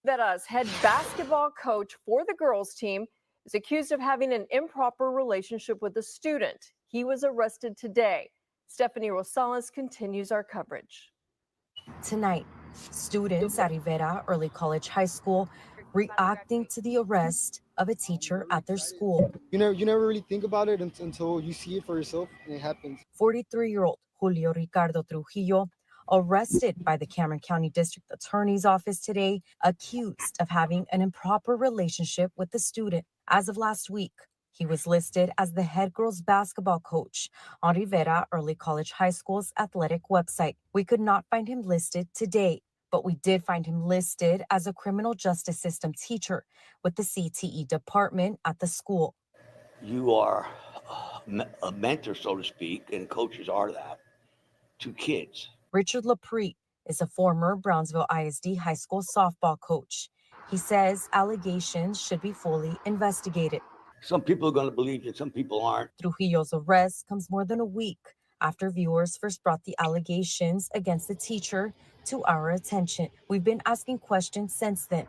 Rivera's head basketball coach for the girls team is accused of having an improper relationship with a student. He was arrested today. Stephanie Rosales continues our coverage. Tonight, students at Rivera Early College High School reacting to the arrest of a teacher at their school. You never really think about it until you see it for yourself and it happens. 43-year-old Julio Ricardo Trujillo, arrested by the Cameron County District Attorney's Office today, accused of having an improper relationship with the student. As of last week, he was listed as the head girls basketball coach on Rivera Early College High School's athletic website. We could not find him listed today, but we did find him listed as a criminal justice system teacher with the CTE department at the school. You are a mentor, so to speak, and coaches are that, to kids. Richard Lapre is a former Brownsville ISD high school softball coach. He says allegations should be fully investigated. Some people are going to believe you, some people aren't. Trujillo's arrest comes more than a week after viewers first brought the allegations against the teacher to our attention. We've been asking questions since then.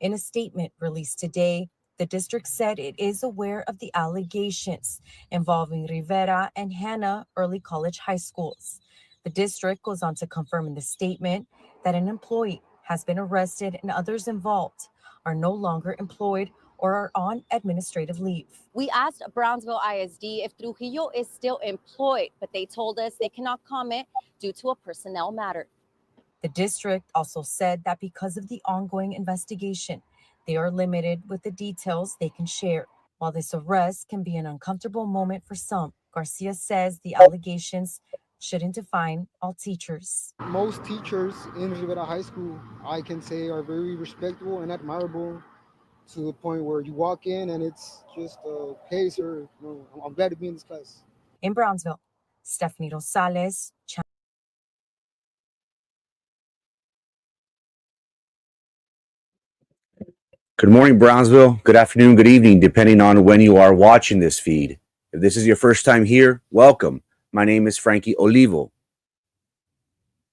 In a statement released today, the district said it is aware of the allegations involving Rivera and Hanna Early College High Schools. The district goes on to confirm in the statement that an employee has been arrested and others involved are no longer employed or are on administrative leave. We asked Brownsville ISD if Trujillo is still employed, but they told us they cannot comment due to a personnel matter. The district also said that because of the ongoing investigation, they are limited with the details they can share. While this arrest can be an uncomfortable moment for some, Garcia says the allegations shouldn't define all teachers. Most teachers in Rivera High School, I can say, are very respectable and admirable, to the point where you walk in and it's just, hey, sir, I'm glad to be in this class. In Brownsville, Stephanie Rosales. Good morning, Brownsville. Good afternoon, good evening, depending on when you are watching this feed. If this is your first time here, welcome. My name is Frankie Olivo.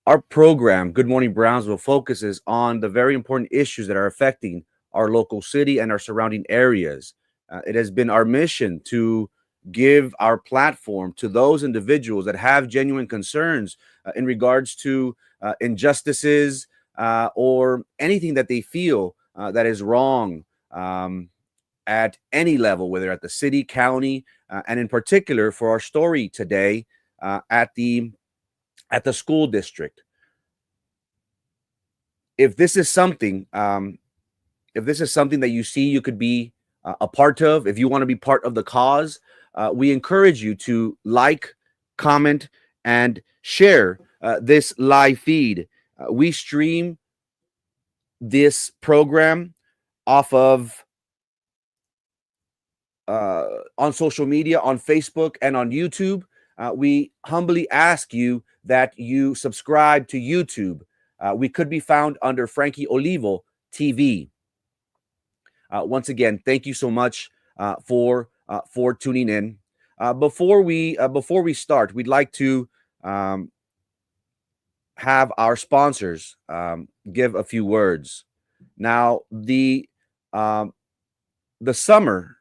Our program, Good Morning Brownsville, focuses on the very important issues that are affecting our local city and our surrounding areas. It has been our mission to give our platform to those individuals that have genuine concerns in regards to injustices or anything that they feel that is wrong at any level, whether at the city, county, and in particular for our story today at the school district. If this is something that you see you could be a part of, if you want to be part of the cause, we encourage you to like, comment, and share this live feed. We stream this program off of on social media, on Facebook, and on YouTube. We humbly ask you that you subscribe to YouTube. We could be found under Frankie Olivo TV. Once again, thank you so much for tuning in. Before we start, we'd like to have our sponsors give a few words. Now, the summer.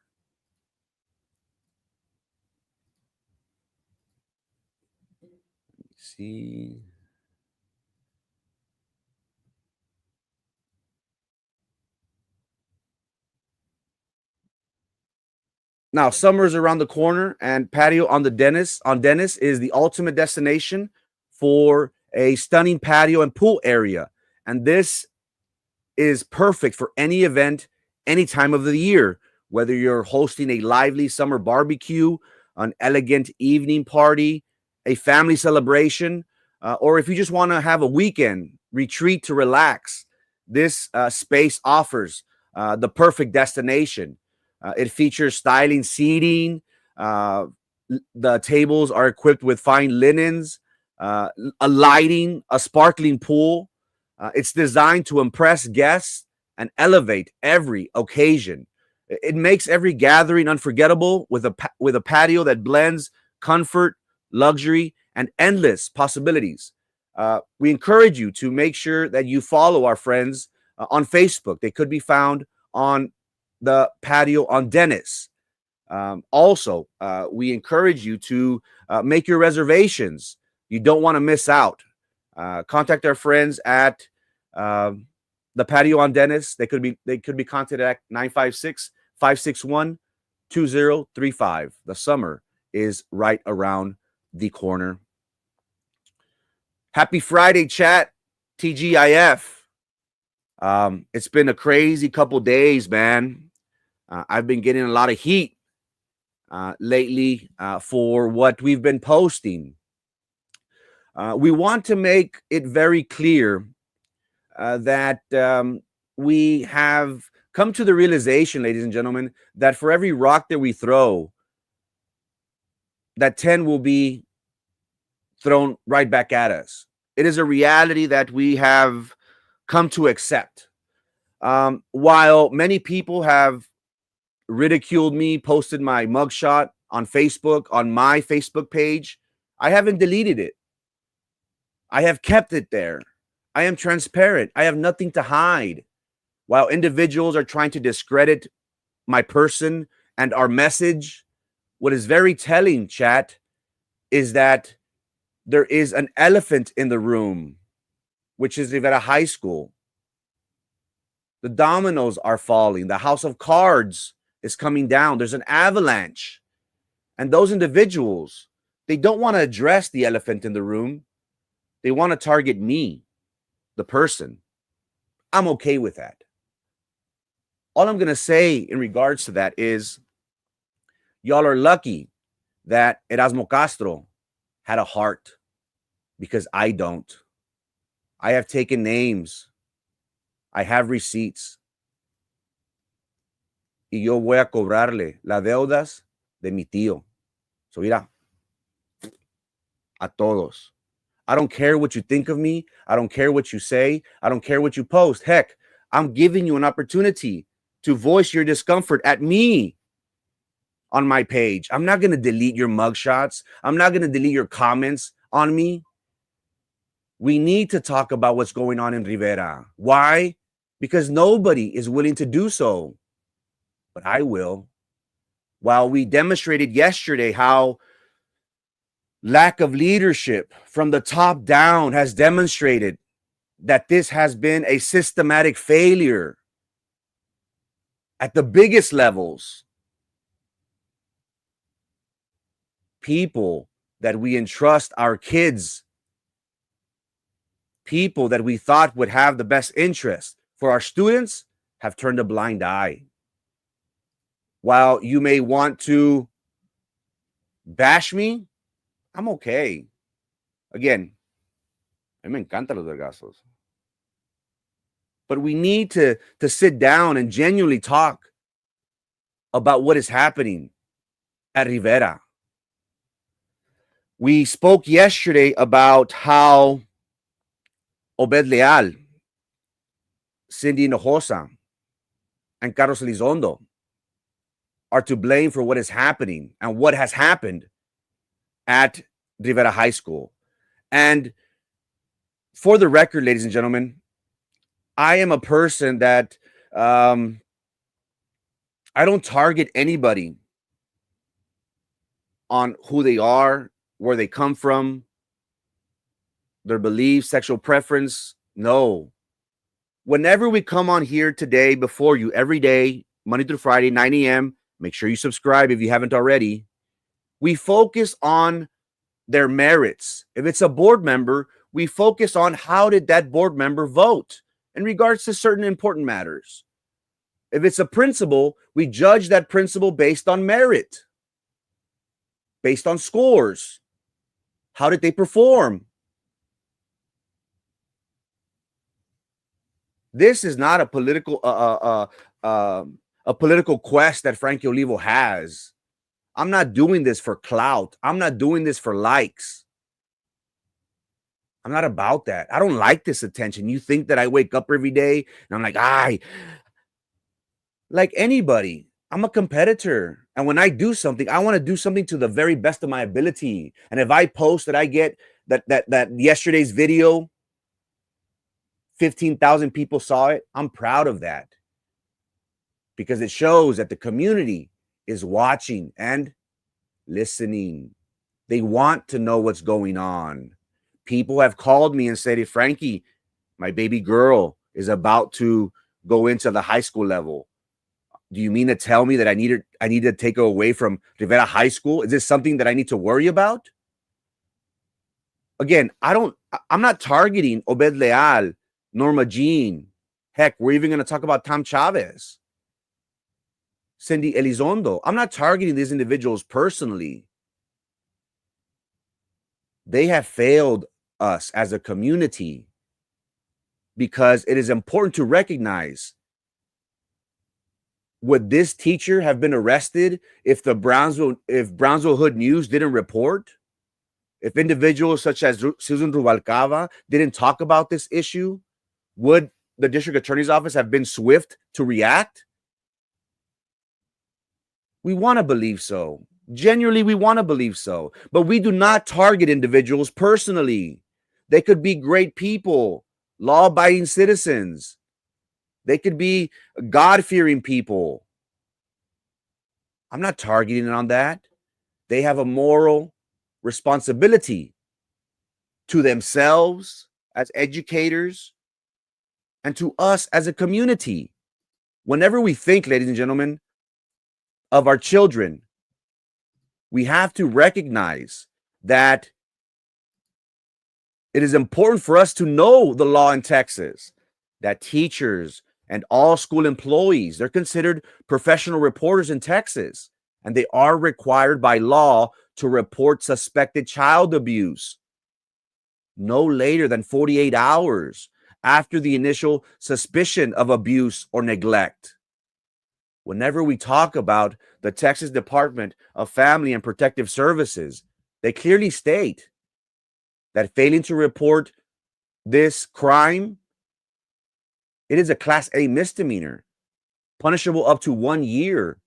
Let's see. Now, summer is around the corner, and Patio on Dennis is the ultimate destination for a stunning patio and pool area. And this is perfect for any event, any time of the year, whether you're hosting a lively summer barbecue, an elegant evening party, a family celebration, or if you just want to have a weekend retreat to relax. This space offers the perfect destination. It features styling seating. The tables are equipped with fine linens, a lighting, a sparkling pool. It's designed to impress guests and elevate every occasion. It makes every gathering unforgettable with a patio that blends comfort, luxury, and endless possibilities. We encourage you to make sure that you follow our friends on Facebook. They could be found on the patio on Dennis. Also, we encourage you to make your reservations. You don't want to miss out. Contact our friends at the patio on Dennis. They could be contacted at 956-561-2035. The summer is right around the corner. Happy Friday, chat. TGIF. It's been a crazy couple days, man. I've been getting a lot of heat lately for what we've been posting. We want to make it very clear that we have come to the realization, ladies and gentlemen, that for every rock that we throw, that 10 will be thrown right back at us. It is a reality that we have come to accept. While many people have ridiculed me, posted my mugshot on Facebook, on my Facebook page, I haven't deleted it. I have kept it there. I am transparent. I have nothing to hide. While individuals are trying to discredit my person and our message, what is very telling, chat, is that there is an elephant in the room, which is Rivera High School. The dominoes are falling. The house of cards is coming down. There's an avalanche. And those individuals, they don't want to address the elephant in the room. They want to target me, the person. I'm okay with that. All I'm going to say in regards to that is y'all are lucky that Erasmo Castro had a heart, because I don't. I have taken names. I have receipts. Y yo voy a cobrarle las deudas de mi tío. So mira, a todos. I don't care what you think of me. I don't care what you say. I don't care what you post. Heck, I'm giving you an opportunity to voice your discomfort at me on my page. I'm not going to delete your mugshots. I'm not going to delete your comments on me. We need to talk about what's going on in Rivera. Why? Because nobody is willing to do so. But I will. While we demonstrated yesterday how lack of leadership from the top down has demonstrated that this has been a systematic failure at the biggest levels. People that we entrust our kids, people that we thought would have the best interest for our students, have turned a blind eye. While you may want to bash me, I'm okay. Again, a mí me encantan los vergazos. But we need to sit down and genuinely talk about what is happening at Rivera. We spoke yesterday about how Obed Leal, Cindy Hinojosa, and Carlos Elizondo are to blame for what is happening and what has happened at Rivera High School. And for the record, ladies and gentlemen, I am a person that I don't target anybody on who they are, where they come from, their beliefs, sexual preference. No. Whenever we come on here today before you, every day, Monday through Friday, 9 a.m., make sure you subscribe if you haven't already. We focus on their merits. If it's a board member, we focus on how did that board member vote in regards to certain important matters. If it's a principal, we judge that principal based on merit, based on scores. How did they perform? This is not a political political quest that Frankie Olivo has. I'm not doing this for clout. I'm not doing this for likes. I'm not about that. I don't like this attention. You think that I wake up every day and I'm like anybody, I'm a competitor. And when I do something, I want to do something to the very best of my ability. And if I post that I get that yesterday's video 15,000 people saw it. I'm proud of that because it shows that the community is watching and listening. They want to know what's going on. People have called me and said, hey, Frankie, my baby girl is about to go into the high school level. Do you mean to tell me that I need to take her away from Rivera High School? Is this something that I need to worry about? Again, I'm not targeting Obed Leal, Norma Jean. Heck, we're even going to talk about Tom Chavez, Cindy Elizondo. I'm not targeting these individuals personally. They have failed us as a community because it is important to recognize, would this teacher have been arrested if Brownsville Hood News didn't report? If individuals such as Susan Rubalcaba didn't talk about this issue, would the district attorney's office have been swift to react? We want to believe so. Genuinely, we want to believe so. But we do not target individuals personally. They could be great people, law-abiding citizens. They could be God-fearing people. I'm not targeting on that. They have a moral responsibility to themselves as educators and to us as a community. Whenever we think, ladies and gentlemen, of our children, we have to recognize that it is important for us to know the law in Texas, that teachers and all school employees, they're considered professional reporters in Texas, and they are required by law to report suspected child abuse no later than 48 hours after the initial suspicion of abuse or neglect. Whenever we talk about the Texas Department of Family and Protective Services, they clearly state that failing to report this crime, it is a Class A misdemeanor, punishable up to 1 year,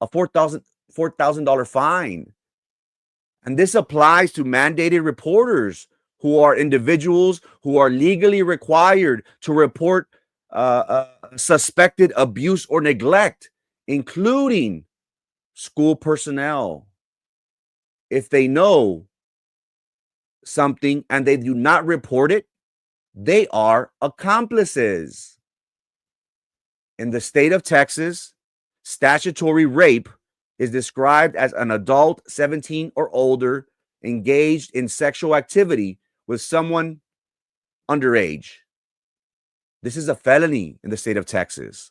a $4,000 fine. And this applies to mandated reporters who are individuals who are legally required to report suspected abuse or neglect, including school personnel. If they know something and they do not report it, they are accomplices. In the state of Texas, statutory rape is described as an adult 17 or older engaged in sexual activity with someone underage. This is a felony in the state of Texas,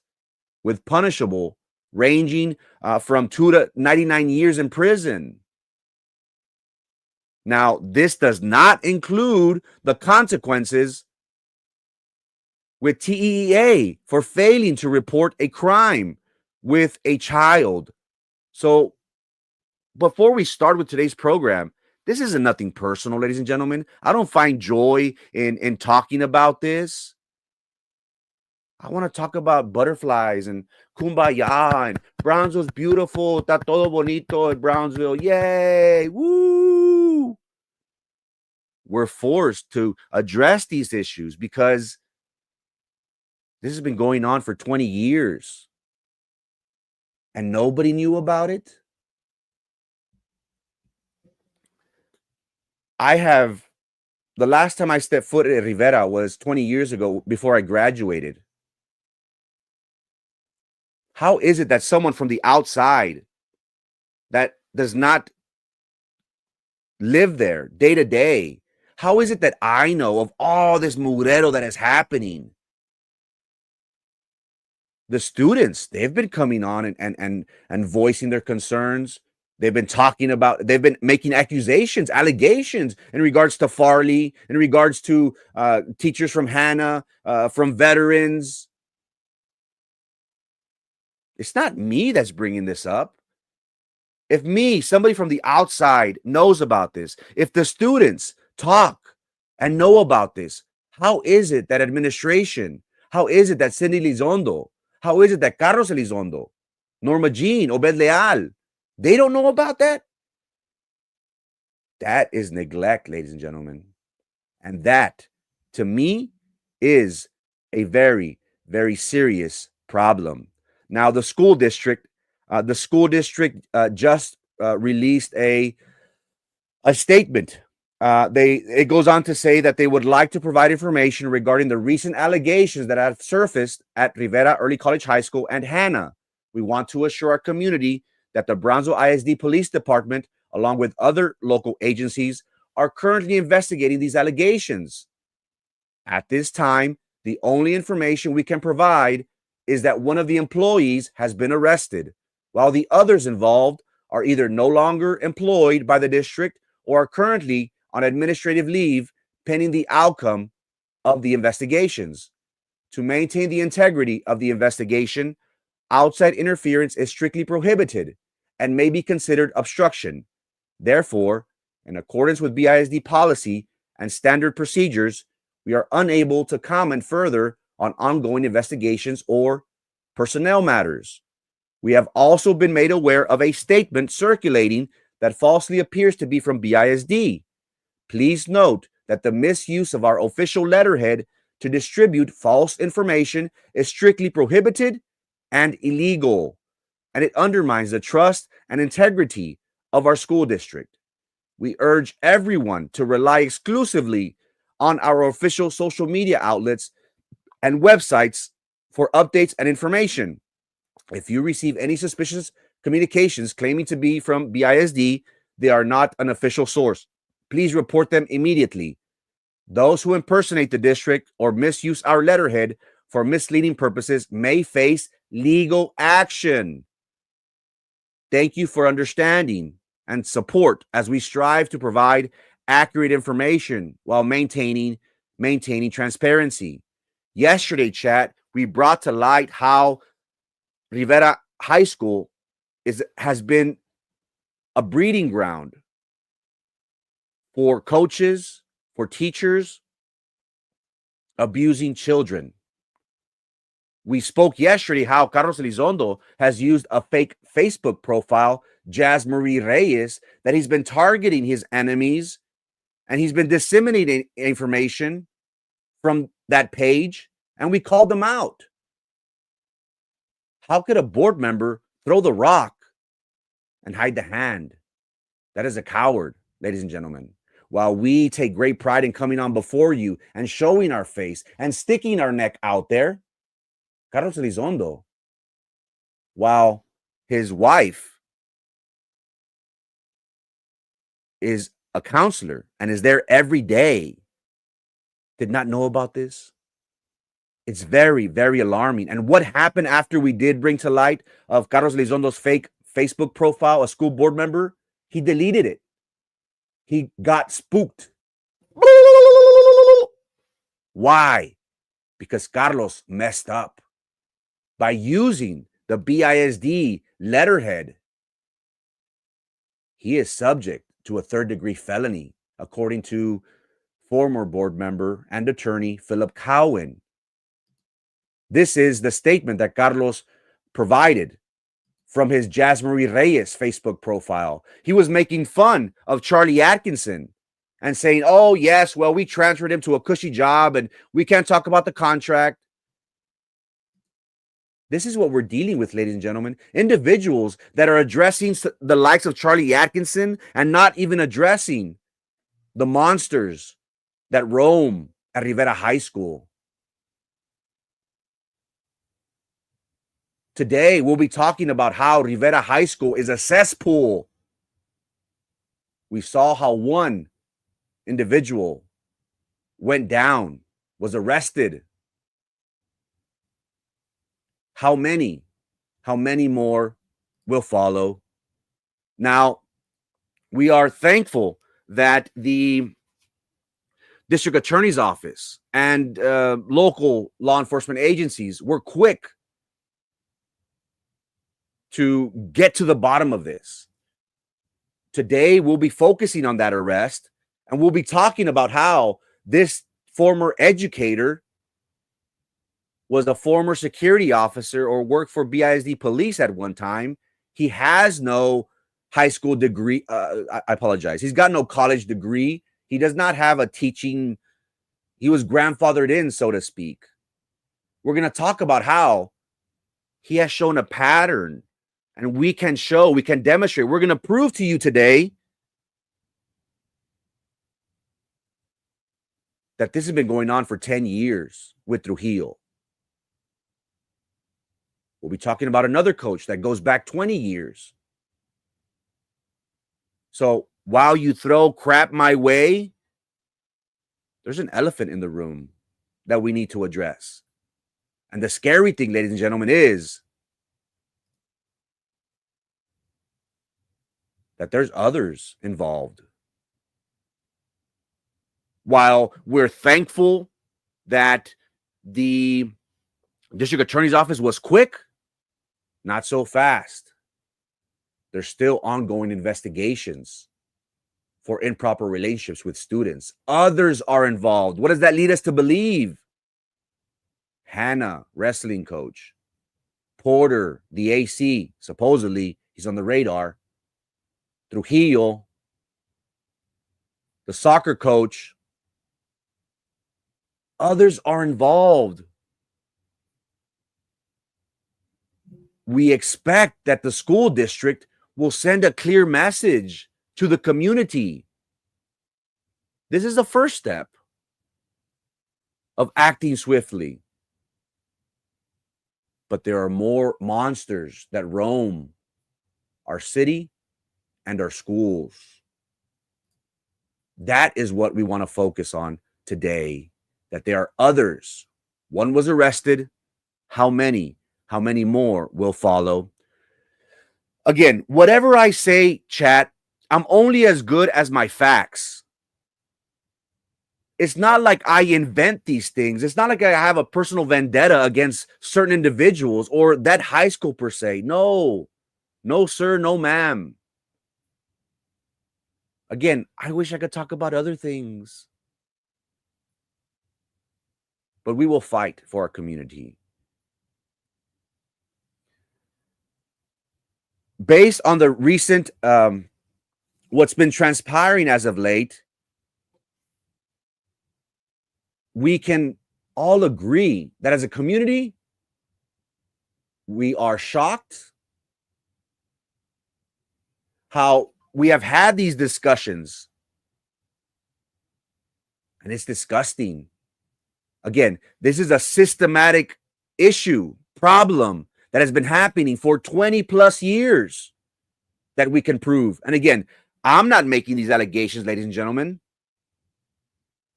with punishable ranging from 2 to 99 years in prison. Now, this does not include the consequences with TEA for failing to report a crime with a child. So, before we start with today's program, this isn't nothing personal, ladies and gentlemen. I don't find joy in talking about this. I want to talk about butterflies and kumbaya and Brownsville's beautiful. Está todo bonito in Brownsville. Yay. Woo. We're forced to address these issues because this has been going on for 20 years and nobody knew about it. The last time I stepped foot at Rivera was 20 years ago before I graduated. How is it that someone from the outside that does not live there day to day, how is it that I know of all this mugrero that is happening? The students, they've been coming on and voicing their concerns. They've been making allegations in regards to Farley, in regards to teachers from Hannah, from veterans. It's not me that's bringing this up. If somebody from the outside knows about this, if the students talk and know about this, how is it that administration, how is it that Cindy Elizondo, how is it that Carlos Elizondo, Norma Jean, Obed Leal, they don't know about that? That is neglect, ladies and gentlemen. And that, to me, is a very, very serious problem. Now, the school district just released a statement. It goes on to say that they would like to provide information regarding the recent allegations that have surfaced at Rivera Early College High School and Hannah. We want to assure our community that the Brownsville ISD Police Department, along with other local agencies, are currently investigating these allegations. At this time, the only information we can provide is that one of the employees has been arrested, while the others involved are either no longer employed by the district or are currently on administrative leave pending the outcome of the investigations. To maintain the integrity of the investigation, outside interference is strictly prohibited and may be considered obstruction. Therefore, in accordance with BISD policy and standard procedures, we are unable to comment further on ongoing investigations or personnel matters. We have also been made aware of a statement circulating that falsely appears to be from BISD. Please note that the misuse of our official letterhead to distribute false information is strictly prohibited and illegal, and it undermines the trust and integrity of our school district. We urge everyone to rely exclusively on our official social media outlets and websites for updates and information. If you receive any suspicious communications claiming to be from BISD, they are not an official source. Please report them immediately. Those who impersonate the district or misuse our letterhead for misleading purposes may face legal action. Thank you for understanding and support as we strive to provide accurate information while maintaining transparency. Yesterday, chat, we brought to light how Rivera High School has been a breeding ground for coaches, for teachers abusing children. We spoke yesterday how Carlos Elizondo has used a fake Facebook profile, Jazz Marie Reyes, that he's been targeting his enemies and he's been disseminating information from that page, and we called them out. How could a board member throw the rock and hide the hand? That is a coward, ladies and gentlemen. While we take great pride in coming on before you and showing our face and sticking our neck out there, Carlos Elizondo, while his wife is a counselor and is there every day, did not know about this. It's very, very alarming. And what happened after we did bring to light of Carlos Elizondo's fake Facebook profile, a school board member? He deleted it. He got spooked. Why? Because Carlos messed up by using the BISD letterhead. He is subject to a third-degree felony, according to former board member and attorney Philip Cowan. This is the statement that Carlos provided from his Jazz Marie Reyes Facebook profile. He was making fun of Charlie Atkinson and saying, oh, yes, well, we transferred him to a cushy job and we can't talk about the contract. This is what we're dealing with, ladies and gentlemen. Individuals that are addressing the likes of Charlie Atkinson and not even addressing the monsters that roam at Rivera High School. Today, we'll be talking about how Rivera High School is a cesspool. We saw how one individual went down, was arrested. How many more will follow? Now, we are thankful that the district attorney's office and local law enforcement agencies were quick to get to the bottom of this. Today, we'll be focusing on that arrest, and we'll be talking about how this former educator was a former security officer or worked for BISD police at one time. He has no high school degree. I apologize. He's got no college degree. He does not have a teaching He was grandfathered in, so to speak. We're going to talk about how he has shown a pattern, and we can demonstrate. We're going to prove to you today that this has been going on for 10 years with Trujillo. We'll be talking about another coach that goes back 20 years. So while you throw crap my way, there's an elephant in the room that we need to address. And the scary thing, ladies and gentlemen, is that there's others involved. While we're thankful that the district attorney's office was quick, not so fast. There's still ongoing investigations for improper relationships with students. Others are involved. What does that lead us to believe? Hannah, wrestling coach. Porter, the AC, supposedly he's on the radar. Trujillo, the soccer coach. Others are involved. We expect that the school district will send a clear message to the community. This is the first step of acting swiftly. But there are more monsters that roam our city and our schools. That is what we want to focus on today, that there are others. One was arrested. How many? How many more will follow? Again, whatever I say, chat, I'm only as good as my facts. It's not like I invent these things. It's not like I have a personal vendetta against certain individuals or that high school per se. No, sir, no, ma'am. Again, I wish I could talk about other things. But we will fight for our community. Based on the recent, what's been transpiring as of late, we can all agree that as a community, we are shocked how we have had these discussions. And it's disgusting. Again, this is a systematic issue, problem that has been happening for 20 plus years that we can prove. And again, I'm not making these allegations, ladies and gentlemen.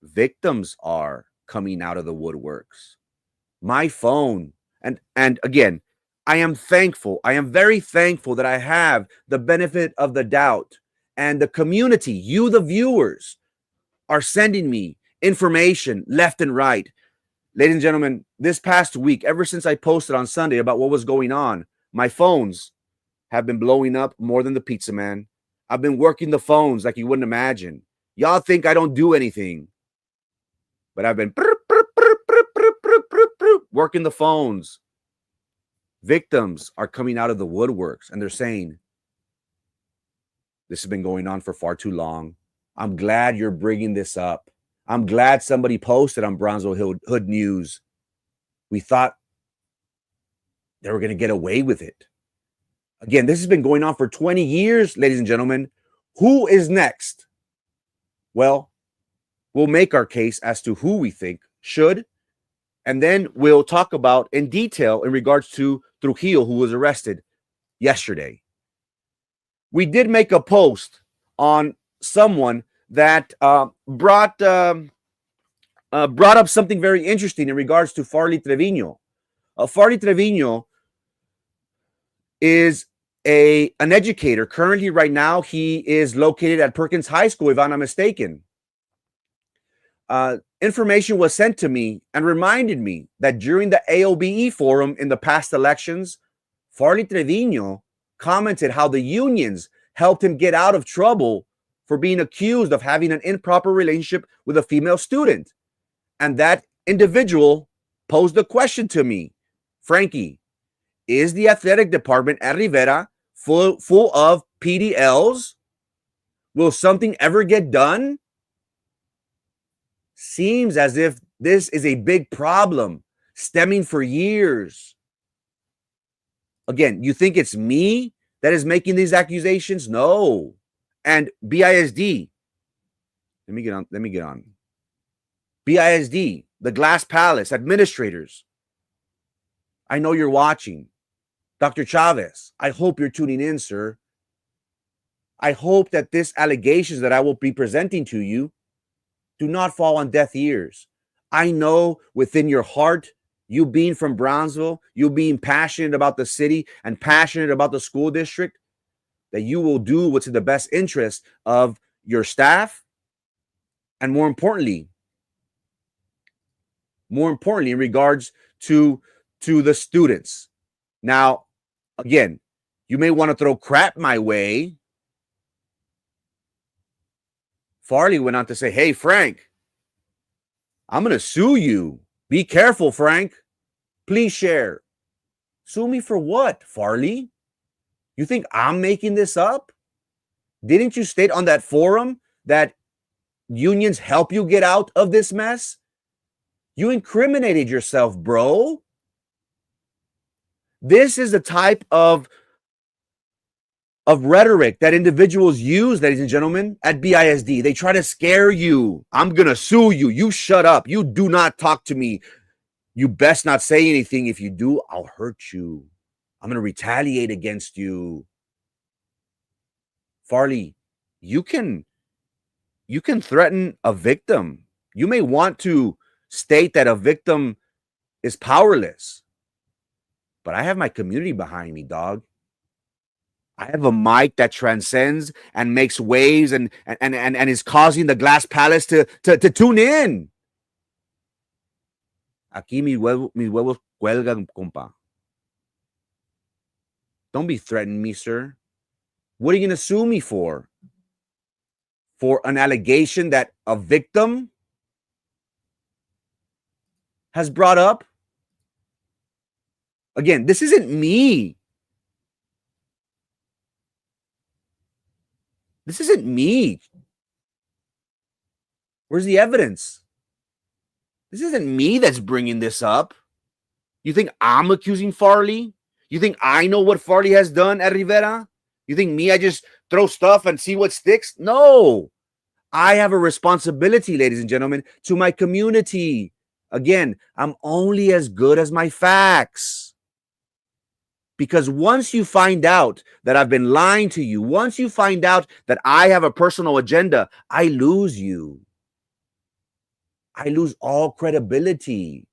Victims are coming out of the woodworks. My phone. And again, I am thankful. I am very thankful that I have the benefit of the doubt. And the community, you, the viewers, are sending me information left and right. Ladies and gentlemen, this past week, ever since I posted on Sunday about what was going on, my phones have been blowing up more than the pizza man. I've been working the phones like you wouldn't imagine. Y'all think I don't do anything, but I've been working the phones. Victims are coming out of the woodworks and they're saying, this has been going on for far too long. I'm glad you're bringing this up. I'm glad somebody posted on Bronzeville Hood News. We thought they were going to get away with it. Again, this has been going on for 20 years, ladies and gentlemen. Who is next? Well, we'll make our case as to who we think should, and then we'll talk about in detail in regards to Trujillo, who was arrested yesterday. We did make a post on someone that brought up something very interesting in regards to Farley Trevino. Farley Trevino is an educator. Currently, right now, he is located at Perkins High School, if I'm not mistaken. Information was sent to me and reminded me that during the AOBE forum in the past elections, Farley Trevino commented how the unions helped him get out of trouble for being accused of having an improper relationship with a female student. And that individual posed a question to me. Frankie, is the athletic department at Rivera full of PDLs? Will something ever get done? seems as if this is a big problem stemming for years. Again, you think it's me that is making these accusations? No. And BISD, let me get on. BISD, the Glass Palace administrators, I know you're watching. Dr. Chavez, I hope you're tuning in, sir. I hope that these allegations that I will be presenting to you do not fall on deaf ears. I know within your heart, you being from Brownsville, you being passionate about the city and passionate about the school district, that you will do what's in the best interest of your staff, and more importantly, in regards to the students. Now, again, you may want to throw crap my way. Farley went on to say, hey, Frank, I'm going to sue you. Be careful, Frank. Please share. Sue me for what, Farley? You think I'm making this up? Didn't you state on that forum that unions help you get out of this mess? You incriminated yourself, bro. This is the type of rhetoric that individuals use, ladies and gentlemen, at BISD. They try to scare you. I'm going to sue you. You shut up. You do not talk to me. You best not say anything. If you do, I'll hurt you. I'm going to retaliate against you. Farley, you can threaten a victim. You may want to state that a victim is powerless, but I have my community behind me, dog. I have a mic that transcends and makes waves and is causing the Glass Palace to tune in. Aquí mis huevos cuelgan, compa. Don't be threatening me, sir. What are you going to sue me for? For an allegation that a victim has brought up? Again, this isn't me. This isn't me. Where's the evidence? This isn't me that's bringing this up. You think I'm accusing Farley? You think I know what Farley has done at Rivera? You think I just throw stuff and see what sticks? No. I have a responsibility, ladies and gentlemen, to my community. Again, I'm only as good as my facts. Because once you find out that I've been lying to you, once you find out that I have a personal agenda, I lose you. I lose all credibility.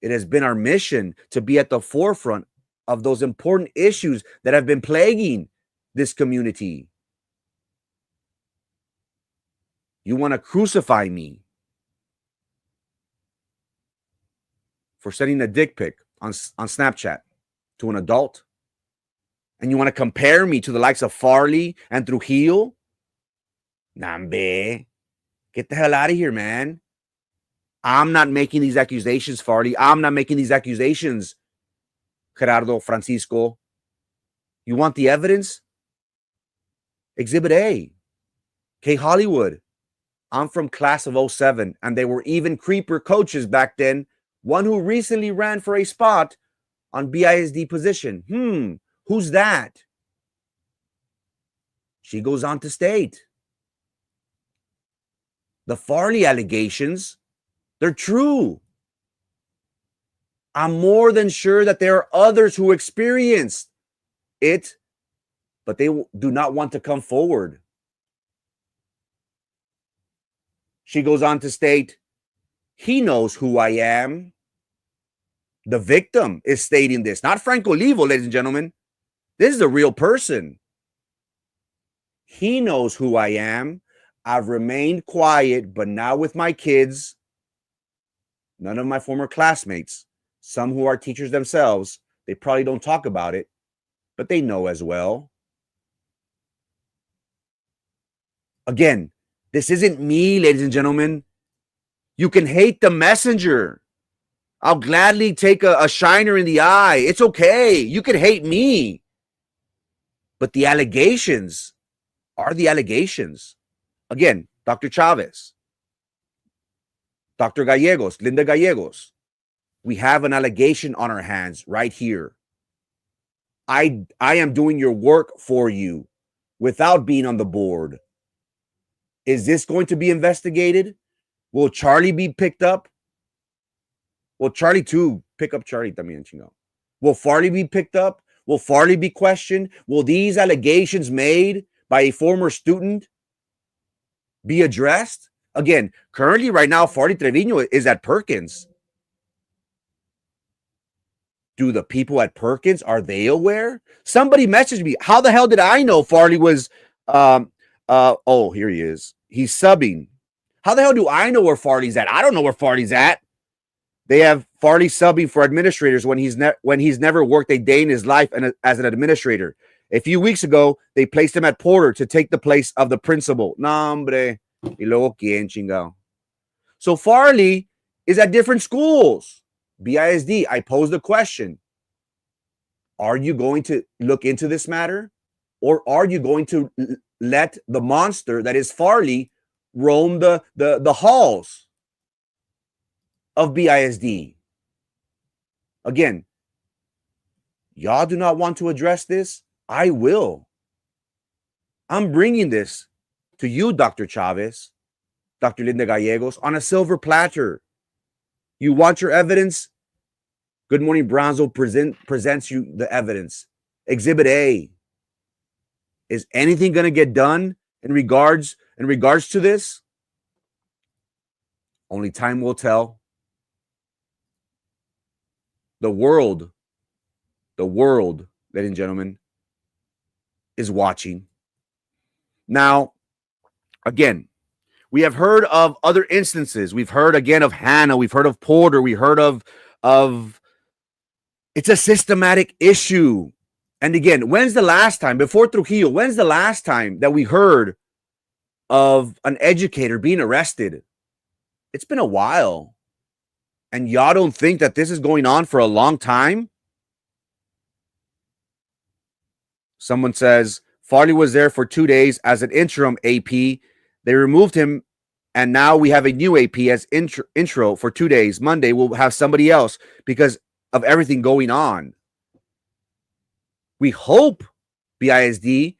It has been our mission to be at the forefront of those important issues that have been plaguing this community. You want to crucify me for sending a dick pic on Snapchat to an adult, and you want to compare me to the likes of Farley and Trujillo? Nambe, get the hell out of here, man. I'm not making these accusations, Farley. I'm not making these accusations, Gerardo, Francisco. You want the evidence? Exhibit A. K Hollywood. I'm from class of 07, and they were even creeper coaches back then. One who recently ran for a spot on BISD position. Who's that? She goes on to state, the Farley allegations, they're true. I'm more than sure that there are others who experienced it, but they do not want to come forward. She goes on to state, he knows who I am. The victim is stating this, not Franco Olivo, ladies and gentlemen. This is a real person. He knows who I am. I've remained quiet, but now with my kids, none of my former classmates, some who are teachers themselves, they probably don't talk about it, but they know as well. Again, this isn't me, ladies and gentlemen. You can hate the messenger. I'll gladly take a shiner in the eye. It's okay. You can hate me. But the allegations are the allegations. Again, Dr. Chavez, Dr. Gallegos, Linda Gallegos, we have an allegation on our hands right here. I am doing your work for you without being on the board. Is this going to be investigated? Will Charlie be picked up? Well, Charlie too. Pick up Charlie también, chingado. Will Farley be picked up? Will Farley be questioned? Will these allegations made by a former student be addressed? Again, currently right now, Farley Trevino is at Perkins. Do the people at Perkins, are they aware? Somebody messaged me. How the hell did I know Farley was, oh, here he is. He's subbing. How the hell do I know where Farley's at? I don't know where Farley's at. They have Farley subbing for administrators when he's never worked a day in his life as an administrator. A few weeks ago, they placed him at Porter to take the place of the principal. Nah, hombre. Y luego quién, chingao. So Farley is at different schools. BISD, I posed a question. Are you going to look into this matter? Or are you going to let the monster that is Farley roam the halls of BISD? Again, y'all do not want to address this? I will. I'm bringing this to you, Dr. Chavez, Dr. Linda Gallegos, on a silver platter. You want your evidence? Good Morning Brownsville presents you the evidence. Exhibit A. Is anything going to get done in regards to this? Only time will tell. The world, ladies and gentlemen, is watching. Now, again, we have heard of other instances. We've heard again of Hannah. We've heard of Porter. We heard of it's a systematic issue. And again, when's the last time, before Trujillo, when's the last time that we heard of an educator being arrested? It's been a while. And y'all don't think that this is going on for a long time? Someone says, Farley was there for 2 days as an interim AP. They removed him, and now we have a new AP as intro for 2 days. Monday, we'll have somebody else because of everything going on. We hope, BISD,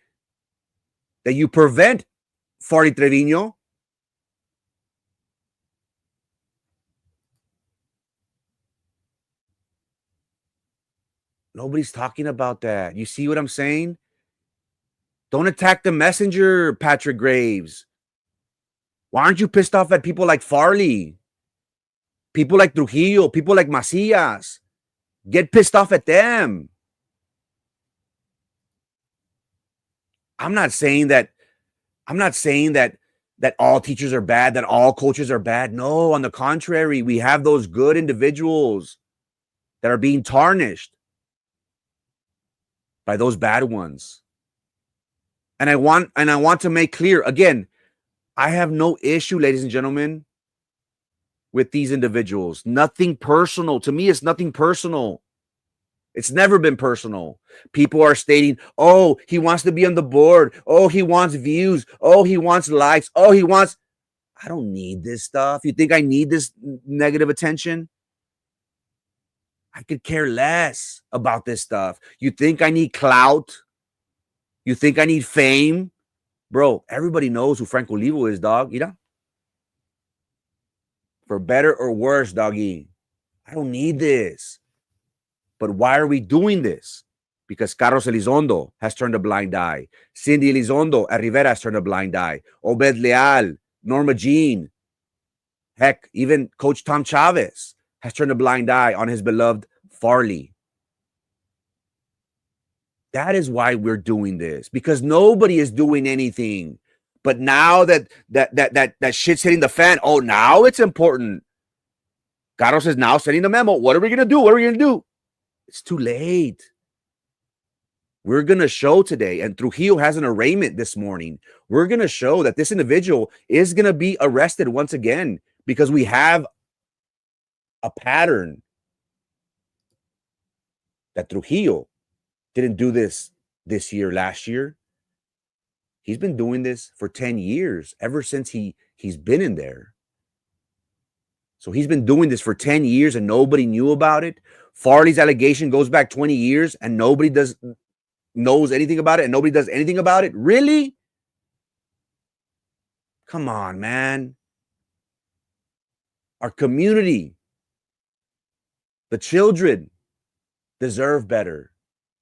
that you prevent Farley Trevino. Nobody's talking about that. You see what I'm saying? Don't attack the messenger, Patrick Graves. Why aren't you pissed off at people like Farley? People like Trujillo, people like Macias. Get pissed off at them. I'm not saying that all teachers are bad, that all coaches are bad. No, on the contrary, we have those good individuals that are being tarnished by those bad ones. And I want to make clear, again, I have no issue, ladies and gentlemen, with these individuals. Nothing personal. To me, it's nothing personal. It's never been personal. People are stating, oh, he wants to be on the board. Oh, he wants views. Oh, he wants likes. Oh, he wants... I don't need this stuff. You think I need this negative attention? I could care less about this stuff. You think I need clout? You think I need fame? Bro, everybody knows who Frank Olivo is, dog. You know? For better or worse, doggy. I don't need this. But why are we doing this? Because Carlos Elizondo has turned a blind eye. Cindy Elizondo at Rivera has turned a blind eye. Obed Leal, Norma Jean. Heck, even Coach Tom Chavez has turned a blind eye on his beloved Farley. That is why we're doing this, because nobody is doing anything. But now that shit's hitting the fan, oh, now it's important. Carlos is now sending the memo. What are we going to do? What are we going to do? It's too late. We're going to show today, and Trujillo has an arraignment this morning. We're going to show that this individual is going to be arrested once again because we have a pattern that Trujillo didn't do this year, last year. He's been doing this for 10 years, ever since he's been in there. So he's been doing this for 10 years and nobody knew about it. Farley's allegation goes back 20 years and nobody knows anything about it and nobody does anything about it. Really? Come on, man. Our community, the children deserve better.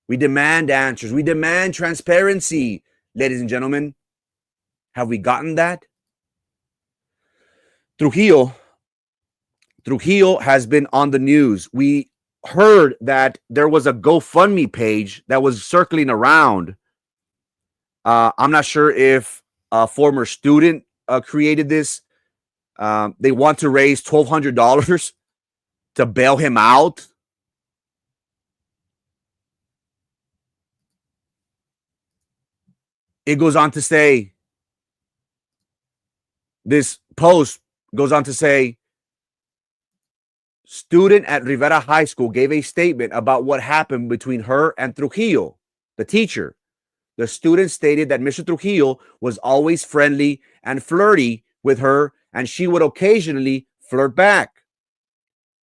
We demand answers. We demand transparency, ladies and gentlemen. Have we gotten that? Trujillo has been on the news. We heard that there was a GoFundMe page that was circling around. I'm not sure if a former student created this. They want to raise $1,200 to bail him out. It goes on to say, this post goes on to say, student at Rivera High School gave a statement about what happened between her and Trujillo, the teacher. The student stated that Mr. Trujillo was always friendly and flirty with her, and she would occasionally flirt back.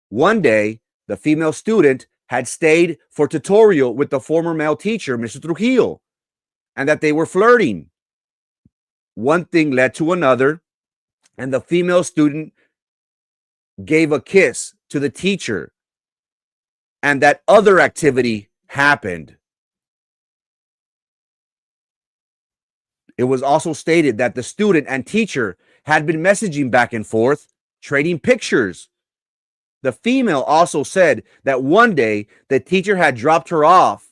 One day, the female student had stayed for tutorial with the former male teacher, Mr. Trujillo, and that they were flirting. One thing led to another, and the female student gave a kiss to the teacher, and that other activity happened. It was also stated that the student and teacher had been messaging back and forth, trading pictures. The female also said that one day the teacher had dropped her off,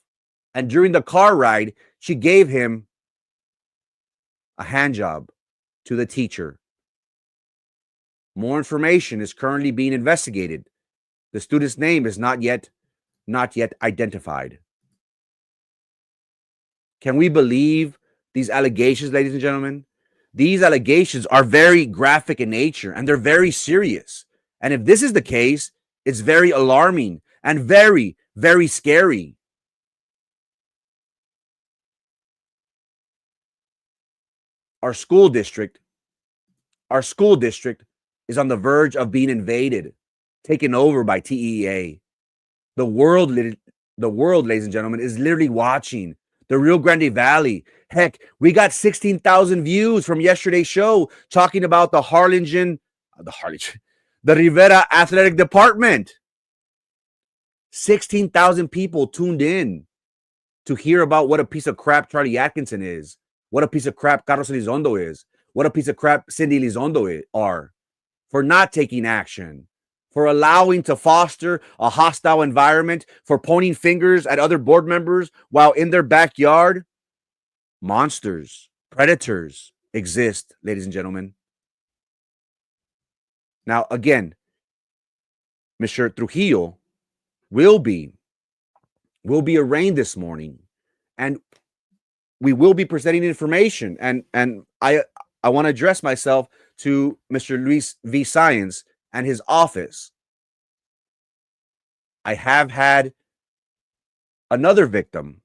and during the car ride, she gave him a hand job to the teacher. More information is currently being investigated. The student's name is not yet identified. Can we believe these allegations, ladies and gentlemen? These allegations are very graphic in nature and they're very serious. And if this is the case, it's very alarming and very, very scary. Our school district is on the verge of being invaded, taken over by TEA. The world, ladies and gentlemen, is literally watching. The Rio Grande Valley. Heck, we got 16,000 views from yesterday's show talking about the Rivera Athletic Department. 16,000 people tuned in to hear about what a piece of crap Charlie Atkinson is, what a piece of crap Carlos Elizondo is, what a piece of crap Cindy Elizondo are, for not taking action, for allowing to foster a hostile environment, for pointing fingers at other board members while in their backyard. Monsters, predators exist, ladies and gentlemen. Now, again, Mr. Trujillo will be arraigned this morning, and we will be presenting information. And I want to address myself to Mr. Luis V. Science and his office. I have had another victim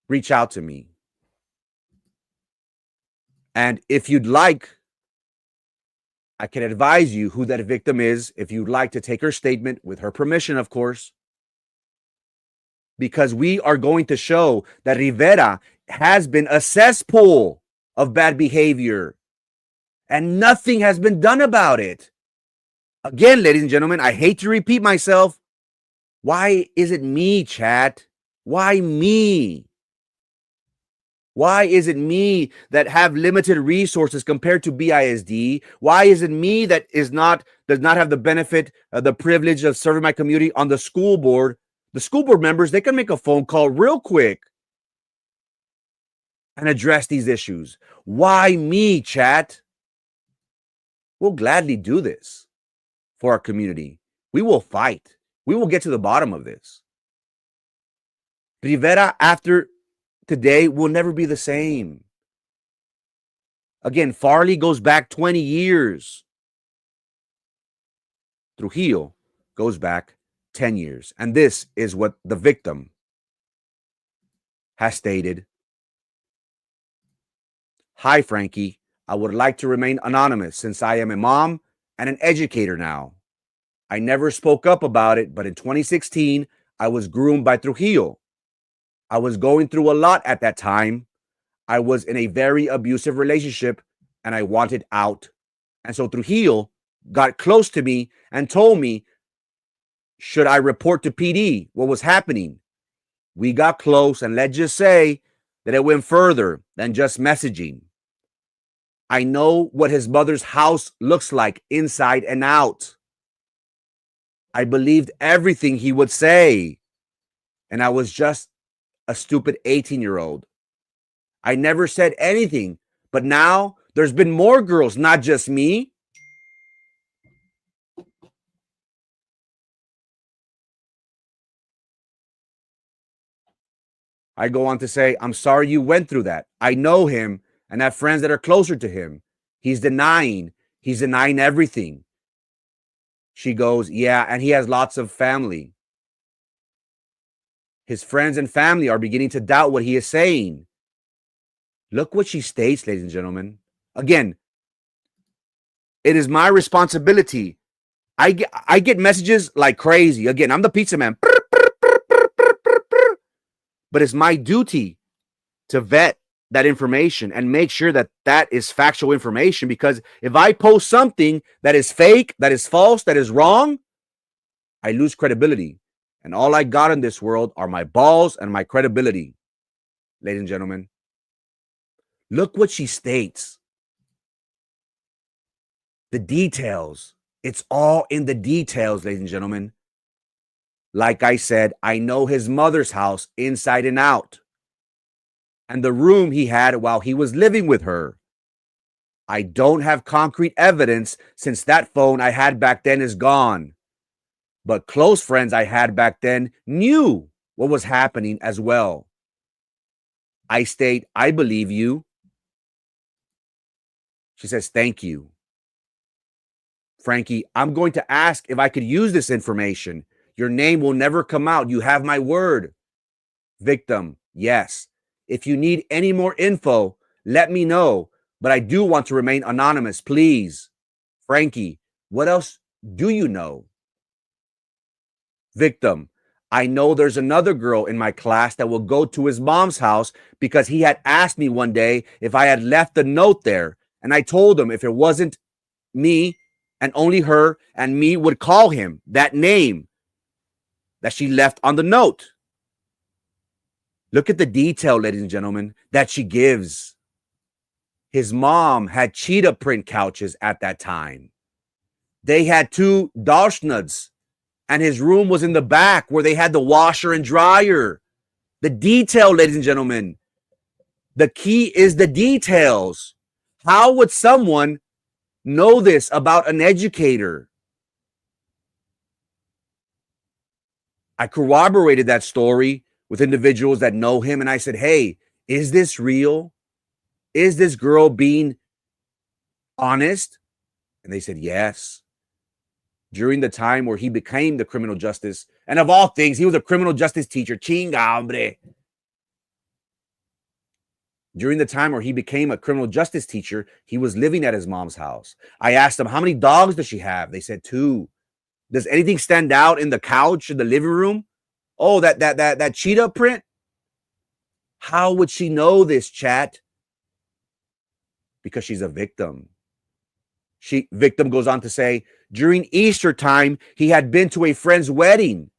reach out to me. And if you'd like, I can advise you who that victim is if you'd like to take her statement with her permission, of course. Because we are going to show that Rivera has been a cesspool of bad behavior and nothing has been done about it. Again, ladies and gentlemen, I hate to repeat myself. Why is it me, chat? Why me? Why is it me that have limited resources compared to BISD? Why is it me that does not have the benefit, the privilege of serving my community on the school board? The school board members, they can make a phone call real quick and address these issues. Why me, chat? We'll gladly do this for our community. We will fight. We will get to the bottom of this. Rivera, after today, will never be the same. Again, Farley goes back 20 years. Trujillo goes back 10 years. And this is what the victim has stated, "Hi, Frankie. I would like to remain anonymous since I am a mom and an educator now. I never spoke up about it, but in 2016, I was groomed by Trujillo. I was going through a lot at that time. I was in a very abusive relationship and I wanted out. And so Trujillo got close to me and told me, should I report to PD what was happening? We got close, and let's just say that it went further than just messaging. I know what his mother's house looks like inside and out. I believed everything he would say, and I was just a stupid 18-year-old. I never said anything, but now there's been more girls, not just me. I go on to say, I'm sorry you went through that. I know him and have friends that are closer to him. He's denying everything." She goes, "Yeah, and he has lots of family. His friends and family are beginning to doubt what he is saying." Look what she states, ladies and gentlemen. Again, it is my responsibility. I get messages like crazy. Again, I'm the pizza man. But it's my duty to vet that information and make sure that that is factual information, because if I post something that is fake, that is false, that is wrong, I lose credibility. And all I got in this world are my balls and my credibility, ladies and gentlemen. Look what she states. The details. It's all in the details, ladies and gentlemen. Like I said, I know his mother's house inside and out, and the room he had while he was living with her. I don't have concrete evidence since that phone I had back then is gone. But close friends I had back then knew what was happening as well. I state, I believe you. She says, thank you. Frankie, I'm going to ask if I could use this information. Your name will never come out. You have my word. Victim, yes. If you need any more info, let me know. But I do want to remain anonymous, please. Frankie, what else do you know? Victim, I know there's another girl in my class that will go to his mom's house because he had asked me one day if I had left a note there. And I told him if it wasn't me and only her and me would call him that name that she left on the note. Look at the detail, ladies and gentlemen, that she gives. His mom had cheetah print couches at that time. They had 2 Darschnuds, and his room was in the back where they had the washer and dryer. The detail, ladies and gentlemen. The key is the details. How would someone know this about an educator? I corroborated that story with individuals that know him, and I said, hey, is this real? Is this girl being honest? And they said, yes. During the time where he became the criminal justice, and of all things, he was a criminal justice teacher. Chinga, hombre. During the time where he became a criminal justice teacher, he was living at his mom's house. I asked him, how many dogs does she have? They said 2. Does anything stand out in the couch in the living room? Oh, that cheetah print? How would she know this, chat? Because she's a victim. Victim goes on to say, during Easter time, he had been to a friend's wedding.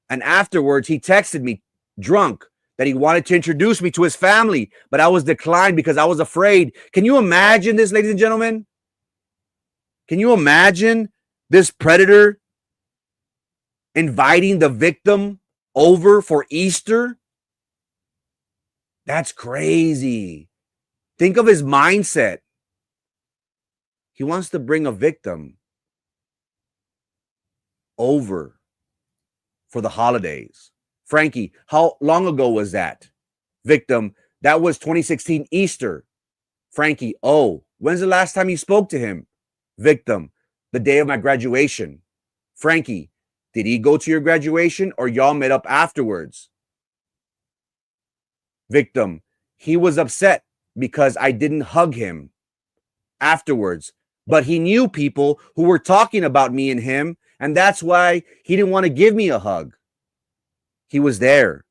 And afterwards, he texted me drunk that he wanted to introduce me to his family, but I was declined because I was afraid. Can you imagine this, ladies and gentlemen? Can you imagine this predator inviting the victim over for Easter? That's crazy. Think of his mindset. He wants to bring a victim over for the holidays. Frankie, how long ago was that? Victim, that was 2016 Easter. Frankie, oh, when's the last time you spoke to him? Victim, the day of my graduation. Frankie, did he go to your graduation or y'all met up afterwards? Victim, he was upset because I didn't hug him afterwards, but he knew people who were talking about me and him, and that's why he didn't want to give me a hug. He was there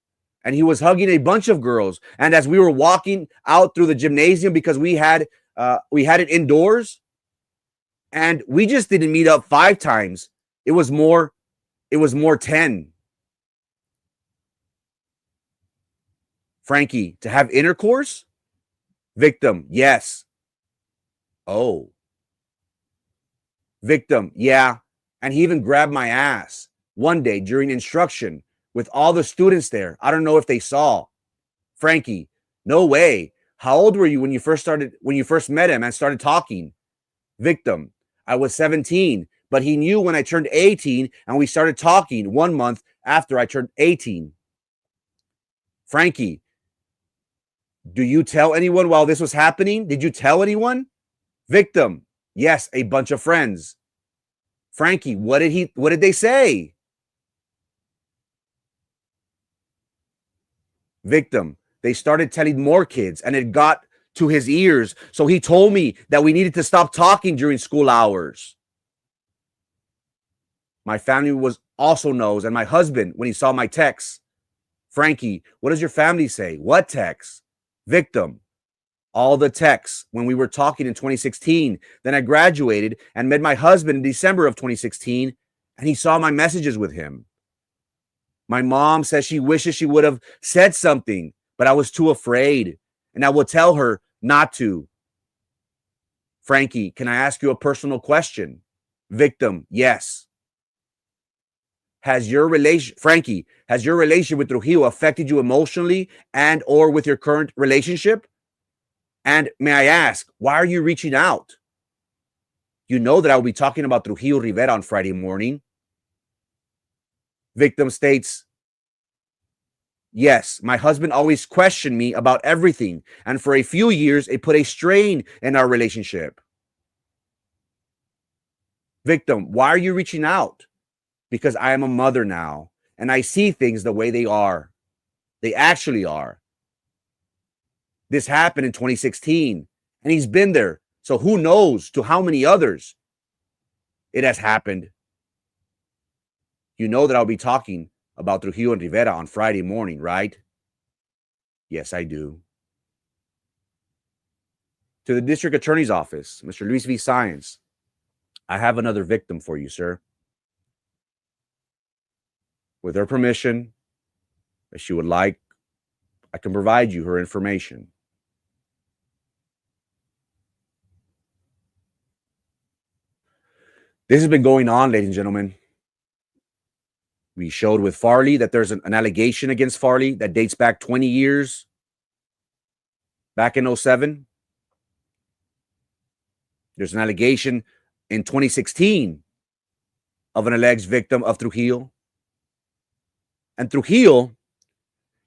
and he was hugging a bunch of girls. And as we were walking out through the gymnasium, because we had it indoors, and we just didn't meet up 5 times. It was more 10. Frankie, to have intercourse? Victim, yes. Oh. Victim, yeah. And he even grabbed my ass one day during instruction with all the students there. I don't know if they saw. Frankie, no way. How old were you when you first met him and started talking? Victim, I was 17, but he knew when I turned 18 and we started talking 1 month after I turned 18. Frankie, do you tell anyone while this was happening? Did you tell anyone? Victim, yes, a bunch of friends. Frankie, what did they say? Victim, they started telling more kids and it got to his ears. So he told me that we needed to stop talking during school hours. My family was also knows, and my husband, when he saw my texts. Frankie, what does your family say? What texts? Victim, all the texts when we were talking in 2016. Then I graduated and met my husband in December of 2016, and he saw my messages with him. My mom says she wishes she would have said something, but I was too afraid, and I will tell her not to. Frankie, can I ask you a personal question? Victim, yes. Frankie, has your relationship with Trujillo affected you emotionally and or with your current relationship? And may I ask, why are you reaching out? You know that I will be talking about Trujillo Rivera on Friday morning. Victim states, yes, my husband always questioned me about everything, and for a few years, it put a strain in our relationship. Victim, why are you reaching out? Because I am a mother now, and I see things the way they are. They actually are. This happened in 2016, and he's been there, so who knows to how many others it has happened. You know that I'll be talking about Trujillo and Rivera on Friday morning, right? Yes, I do. To the district attorney's office, Mr. Luis V. Science, I have another victim for you, sir. With her permission, if she would like, I can provide you her information. This has been going on, ladies and gentlemen. We showed with Farley that there's an allegation against Farley that dates back 20 years, back in 2007. There's an allegation in 2016 of an alleged victim of Trujillo. And Trujillo,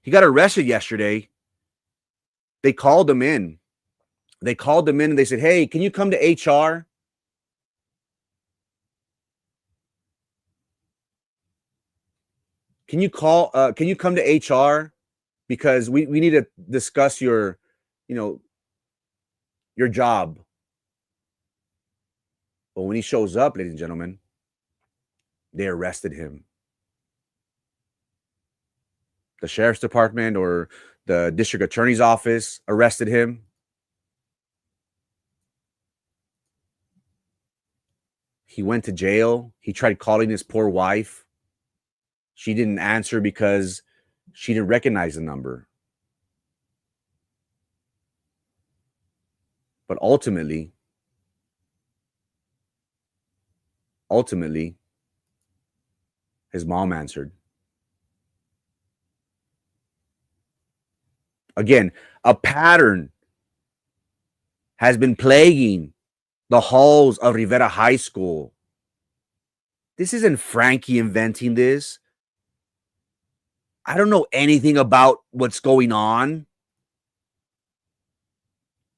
he got arrested yesterday. They called him in. And they said, hey, can you come to HR? Can you come to HR? Because we need to discuss your job. But when he shows up, ladies and gentlemen, they arrested him. The sheriff's department or the district attorney's office arrested him. He went to jail. He tried calling his poor wife. She didn't answer because she didn't recognize the number. But ultimately, his mom answered. Again, a pattern has been plaguing the halls of Rivera High School. This isn't Frankie inventing this. I don't know anything about what's going on.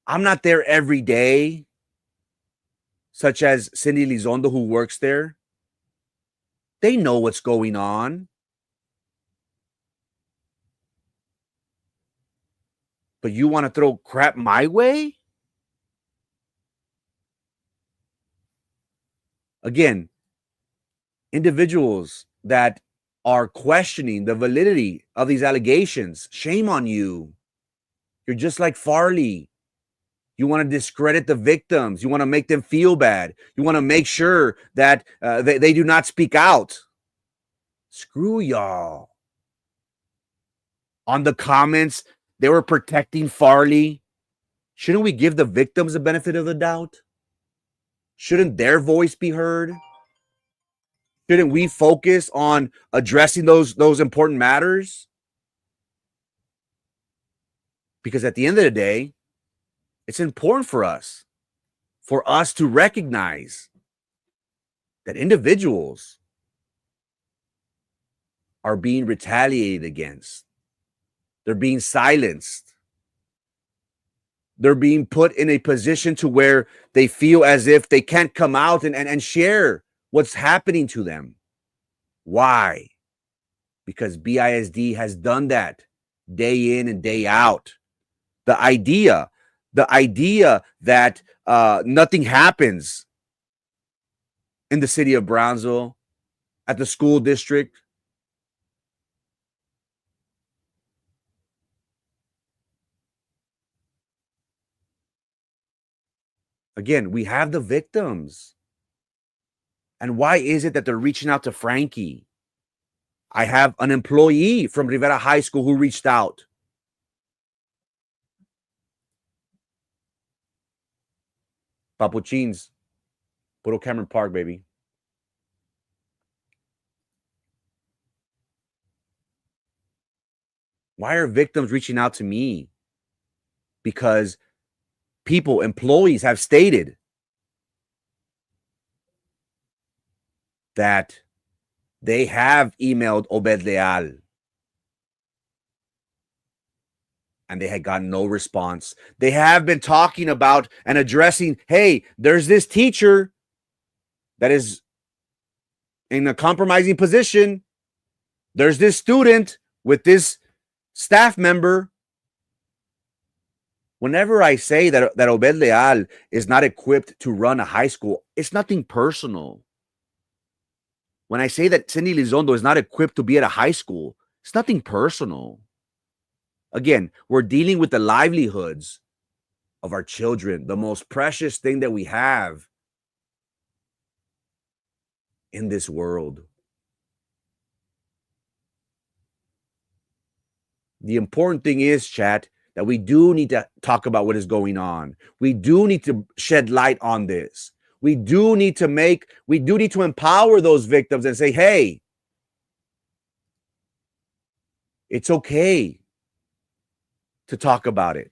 I'm not there every day, such as Cindy Lizondo, who works there. They know what's going on. but you want to throw crap my way? Again, individuals that are questioning the validity of these allegations, shame on you. You're just like Farley. You want to discredit the victims. You want to make them feel bad. You want to make sure that they do not speak out. Screw y'all. On the comments, they were protecting Farley. Shouldn't we give the victims the benefit of the doubt? Shouldn't their voice be heard? Shouldn't we focus on addressing those important matters? Because at the end of the day, it's important for us to recognize that individuals are being retaliated against. They're being silenced. They're being put in a position to where they feel as if they can't come out and share what's happening to them. Why? Because BISD has done that day in and day out. The idea that nothing happens in the city of Brownsville, at the school district, again, we have the victims. And why is it that they're reaching out to Frankie? I have an employee from Rivera High School who reached out. Papuchins, Puro Cameron Park, baby. Why are victims reaching out to me? Because people, employees have stated that they have emailed Obed Leal and they had gotten no response. They have been talking about and addressing, hey, there's this teacher that is in a compromising position. There's this student with this staff member. Whenever I say that Obed Leal is not equipped to run a high school, it's nothing personal. When I say that Cindy Lizondo is not equipped to be at a high school, it's nothing personal. Again, we're dealing with the livelihoods of our children, the most precious thing that we have in this world. The important thing is, chat, that we do need to talk about what is going on. We do need to shed light on this. We do need to empower those victims and say, hey, it's okay to talk about it.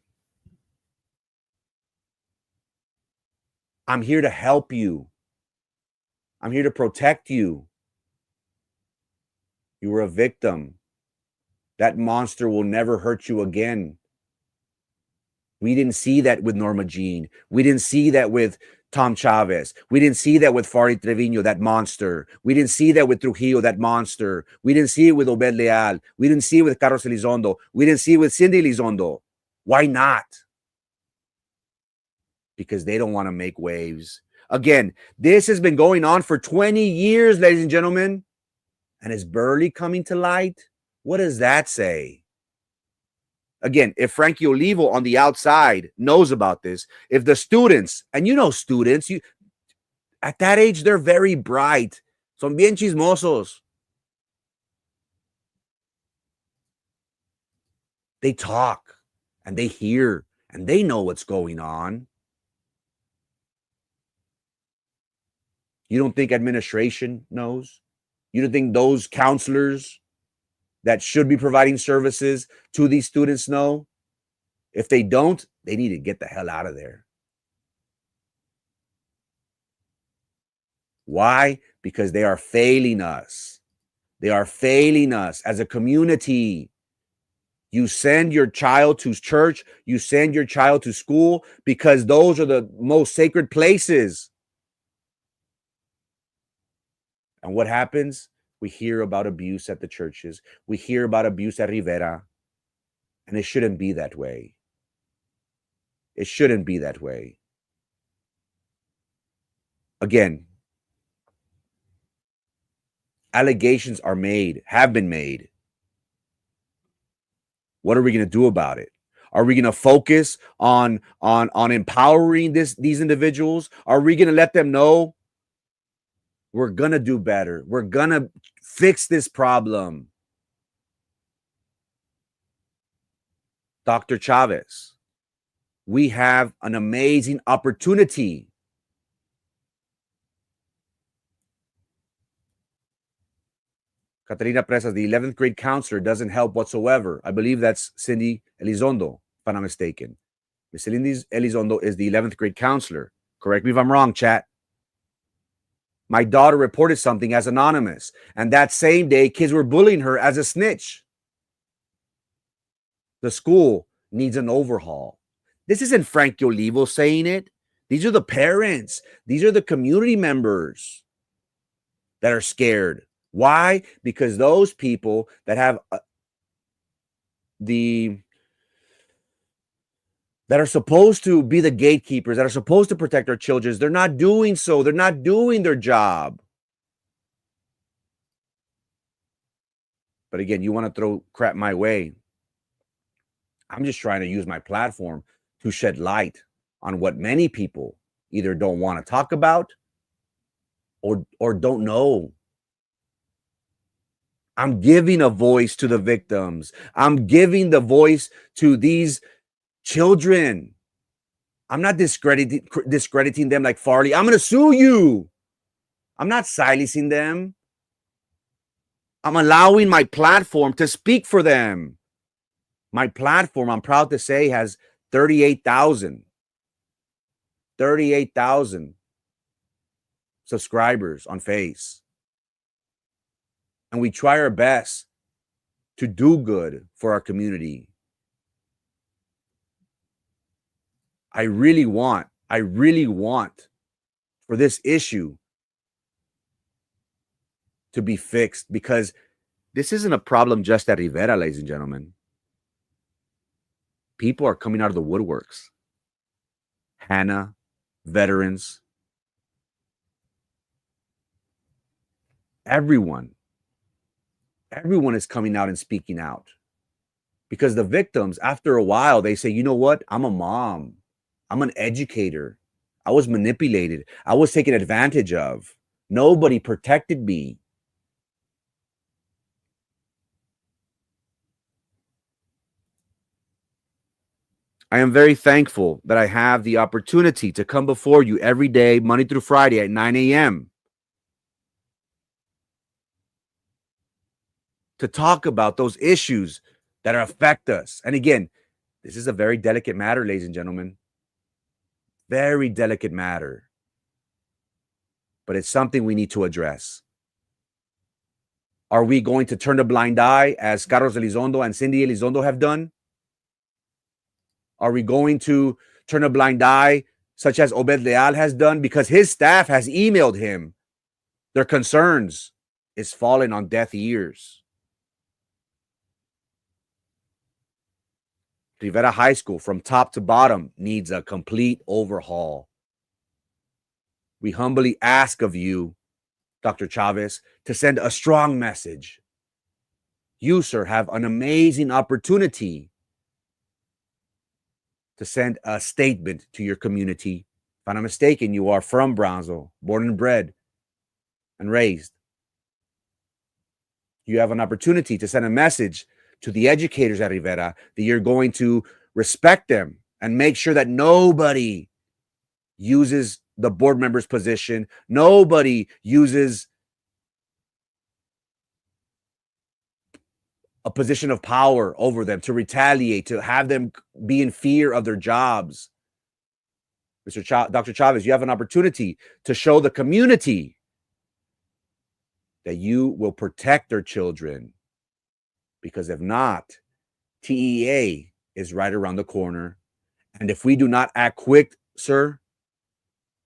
I'm here to help you. I'm here to protect you. You were a victim. That monster will never hurt you again. We didn't see that with Norma Jean. We didn't see that with Tom Chavez. We didn't see that with Farid Trevino, that monster. We didn't see that with Trujillo, that monster. We didn't see it with Obed Leal. We didn't see it with Carlos Elizondo. We didn't see it with Cindy Elizondo. Why not? Because they don't want to make waves. Again, this has been going on for 20 years, ladies and gentlemen, and it's barely coming to light. What does that say? Again, if Frankie Olivo on the outside knows about this, if the students, and you know students, at that age, they're very bright. Son bien chismosos. They talk and they hear and they know what's going on. You don't think administration knows? You don't think those counselors that should be providing services to these students know? If they don't, they need to get the hell out of there. Why? Because they are failing us. They are failing us as a community. You send your child to church, you send your child to school because those are the most sacred places. And what happens? We hear about abuse at the churches. We hear about abuse at Rivera. And it shouldn't be that way. It shouldn't be that way. Again, allegations are made, have been made. What are we going to do about it? Are we going to focus on empowering these individuals? Are we going to let them know we're going to do better? We're going to fix this problem. Dr. Chavez, we have an amazing opportunity. Catalina Presas, the 11th grade counselor, doesn't help whatsoever. I believe that's Cindy Elizondo, if I'm not mistaken. Miss Cindy Elizondo is the 11th grade counselor. Correct me if I'm wrong, chat. My daughter reported something as anonymous, and that same day, kids were bullying her as a snitch. The school needs an overhaul. This isn't Frank Olivo saying it. These are the parents. These are the community members that are scared. Why? Because those people that have that are supposed to be the gatekeepers, that are supposed to protect our children, they're not doing so. They're not doing their job. But again, you want to throw crap my way. I'm just trying to use my platform to shed light on what many people either don't want to talk about or don't know. I'm giving a voice to the victims. I'm giving the voice to these children. I'm not discrediting them like Farley. I'm going to sue you. I'm not silencing them. I'm allowing my platform to speak for them. My platform, I'm proud to say, has 38,000 subscribers on Face. And we try our best to do good for our community. I really want for this issue to be fixed, because this isn't a problem just at Rivera, ladies and gentlemen. People are coming out of the woodworks. Hannah, veterans, everyone is coming out and speaking out, because the victims, after a while, they say, you know what? I'm a mom. I'm an educator. I was manipulated. I was taken advantage of. Nobody protected me. I am very thankful that I have the opportunity to come before you every day, Monday through Friday at 9 a.m. to talk about those issues that affect us. And again, this is a very delicate matter, ladies and gentlemen. Very delicate matter. But it's something we need to address. Are we going to turn a blind eye as Carlos Elizondo and Cindy Elizondo have done? Are we going to turn a blind eye such as Obed Leal has done, because his staff has emailed him their concerns is falling on deaf ears? Rivera High School from top to bottom needs a complete overhaul. We humbly ask of you, Dr. Chavez, to send a strong message. You, sir, have an amazing opportunity to send a statement to your community. If I'm not mistaken, you are from Brownsville, born and bred and raised. You have an opportunity to send a message to the educators at Rivera that you're going to respect them and make sure that nobody uses the board member's position. Nobody uses a position of power over them to retaliate, to have them be in fear of their jobs. Dr. Chavez, you have an opportunity to show the community that you will protect their children. Because if not, TEA is right around the corner. And if we do not act quick, sir,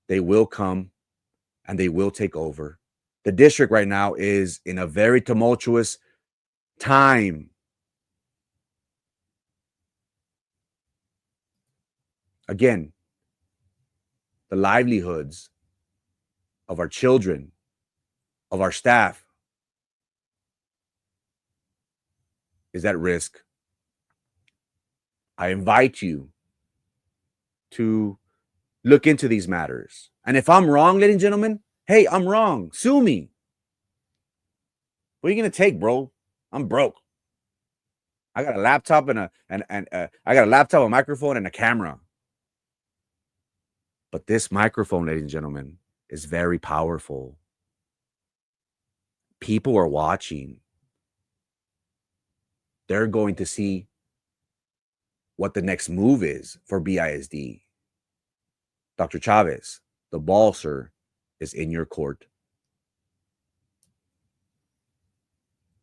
they will come and they will take over. The district right now is in a very tumultuous time. Again, the livelihoods of our children, of our staff, is at risk. I invite you to look into these matters. And if I'm wrong, ladies and gentlemen, hey, I'm wrong. Sue me. What are you gonna take, bro? I'm broke. I got a laptop and a microphone, and a camera. But this microphone, ladies and gentlemen, is very powerful. People are watching. They're going to see what the next move is for BISD. Dr. Chavez, the ball, sir, is in your court.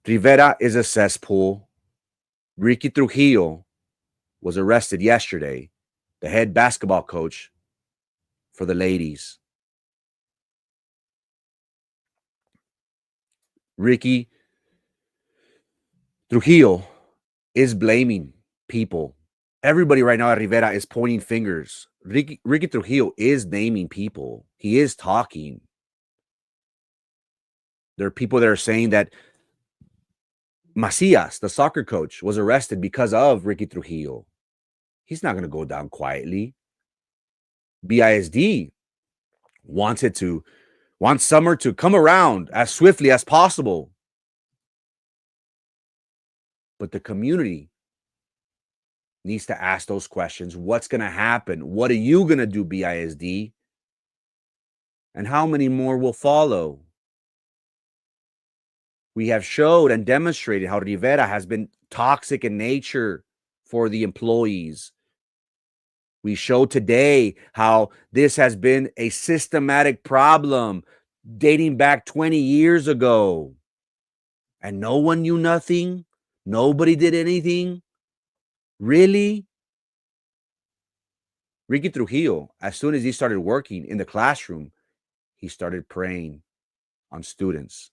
Rivera is a cesspool. Ricky Trujillo was arrested yesterday, the head basketball coach for the ladies. Ricky Trujillo is blaming people. Everybody right now at Rivera is pointing fingers. Ricky Trujillo is naming people. He is talking. There are people that are saying that Macias, the soccer coach, was arrested because of Ricky Trujillo. He's not going to go down quietly. BISD wants summer to come around as swiftly as possible. But the community needs to ask those questions. What's going to happen? What are you going to do, BISD? And how many more will follow? We have showed and demonstrated how Rivera has been toxic in nature for the employees. We showed today how this has been a systematic problem dating back 20 years ago. And no one knew nothing. Nobody did anything. Really? Ricky Trujillo, as soon as he started working in the classroom, he started preying on students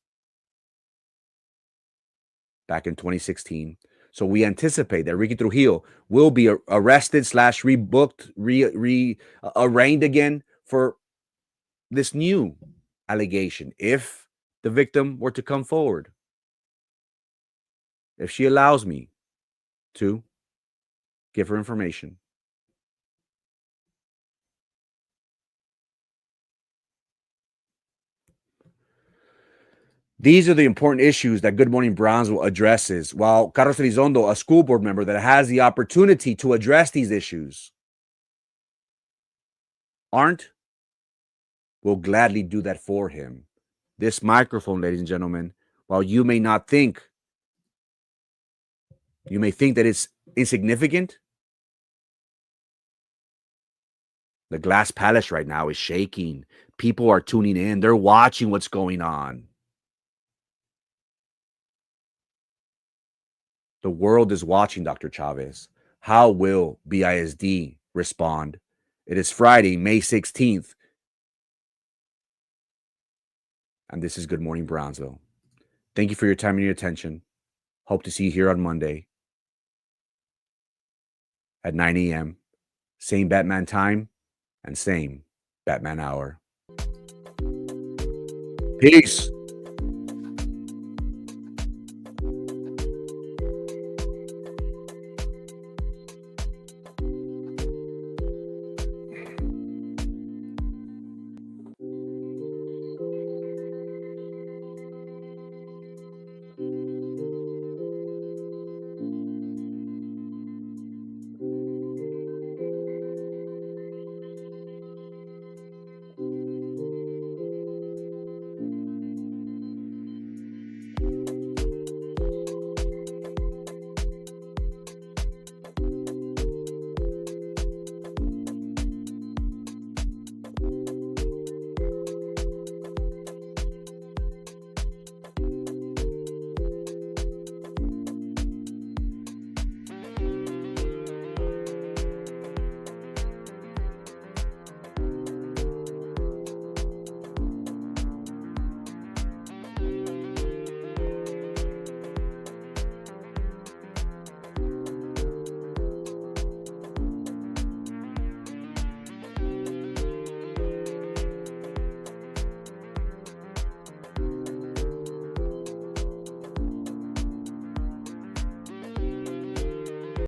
back in 2016. So we anticipate that Ricky Trujillo will be arrested / rebooked, arraigned again for this new allegation if the victim were to come forward. If she allows me to give her information. These are the important issues that Good Morning Brownsville addresses, while Carlos Elizondo, a school board member that has the opportunity to address these issues, will gladly do that for him. This microphone, ladies and gentlemen, while you may think that it's insignificant, the glass palace right now is shaking. People are tuning in. They're watching what's going on. The world is watching, Dr. Chavez. How will BISD respond? It is Friday, May 16th. And this is Good Morning Brownsville. Thank you for your time and your attention. Hope to see you here on Monday at 9 a.m. Same Batman time and same Batman hour. Peace.